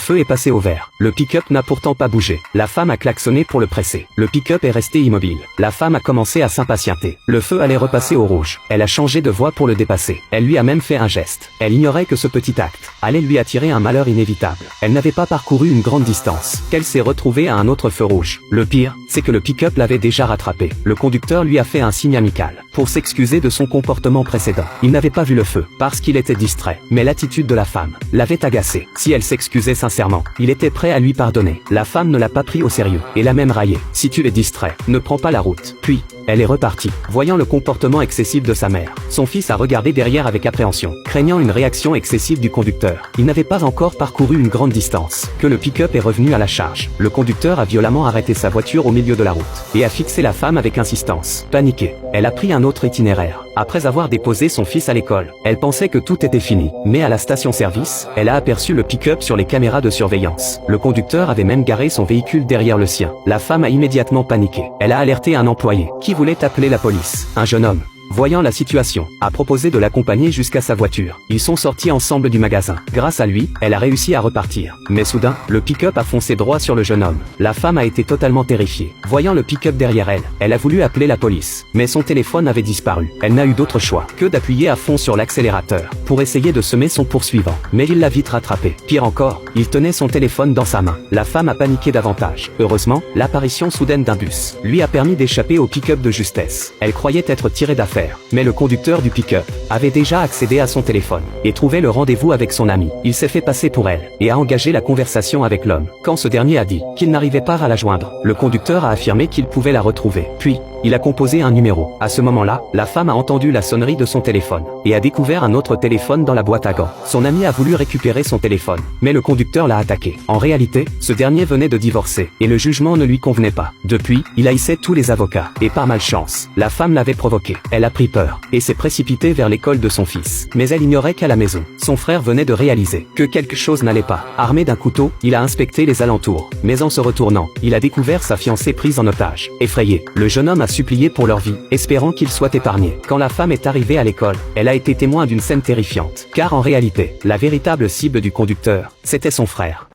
feu est passé au vert. Le pick-up n'a pourtant pas bougé. La femme a klaxonné pour le presser. Le pick-up est resté immobile. La femme a commencé à s'impatienter. Le feu allait repasser au rouge. Elle a changé de voie pour le dépasser. Elle lui a même fait un geste. Elle ignorait que ce petit acte allait lui attirer un malheur inévitable. Elle n'avait pas parcouru une grande distance, qu'elle s'est retrouvée à un autre feu rouge. Le pire, c'est que le pick-up l'avait déjà rattrapé. Le conducteur lui a fait un signe amical pour s'excuser de son comportement précédent. Il n'avait pas vu le feu, parce qu'il était distrait. Mais l'attitude de la femme l'avait agacé. Si elle s'excusait sincèrement, il était prêt à lui pardonner. La femme ne l'a pas pris au sérieux, et l'a même raillé. Si tu es distrait, ne prends pas la route. Puis, elle est repartie. Voyant le comportement excessif de sa mère, son fils a regardé derrière avec appréhension, craignant une réaction excessive du conducteur. Il n'avait pas encore parcouru une grande distance, que le pick-up est revenu à la charge. Le conducteur a violemment arrêté sa voiture au milieu de la route, et a fixé la femme avec insistance. Paniquée, elle a pris un autre itinéraire. Après avoir déposé son fils à l'école, elle pensait que tout était fini. Mais à la station-service, elle a aperçu le pick-up sur les caméras de surveillance. Le conducteur avait même garé son véhicule derrière le sien. La femme a immédiatement paniqué. Elle a alerté un employé, qui voulait appeler la police. Un jeune homme, voyant la situation, a proposé de l'accompagner jusqu'à sa voiture. Ils sont sortis ensemble du magasin. Grâce à lui, elle a réussi à repartir. Mais soudain, le pick-up a foncé droit sur le jeune homme. La femme a été totalement terrifiée. Voyant le pick-up derrière elle, elle a voulu appeler la police. Mais son téléphone avait disparu. Elle n'a eu d'autre choix que d'appuyer à fond sur l'accélérateur pour essayer de semer son poursuivant. Mais il l'a vite rattrapé. Pire encore, il tenait son téléphone dans sa main. La femme a paniqué davantage. Heureusement, l'apparition soudaine d'un bus lui a permis d'échapper au pick-up de justesse. Elle croyait être tirée d'affaire. Mais le conducteur du pick-up avait déjà accédé à son téléphone et trouvé le rendez-vous avec son ami. Il s'est fait passer pour elle et a engagé la conversation avec l'homme. Quand ce dernier a dit qu'il n'arrivait pas à la joindre, le conducteur a affirmé qu'il pouvait la retrouver. Puis, il a composé un numéro. À ce moment-là, la femme a entendu la sonnerie de son téléphone et a découvert un autre téléphone dans la boîte à gants. Son ami a voulu récupérer son téléphone, mais le conducteur l'a attaqué. En réalité, ce dernier venait de divorcer et le jugement ne lui convenait pas. Depuis, il haïssait tous les avocats et par malchance, la femme l'avait provoqué. Elle a pris peur et s'est précipitée vers l'école de son fils. Mais elle ignorait qu'à la maison, son frère venait de réaliser que quelque chose n'allait pas. Armé d'un couteau, il a inspecté les alentours. Mais en se retournant, il a découvert sa fiancée prise en otage. Effrayé, le jeune homme a supplié pour leur vie, espérant qu'ils soient épargnés. Quand la femme est arrivée à l'école, elle a été témoin d'une scène terrifiante. Car en réalité, la véritable cible du conducteur, c'était son frère.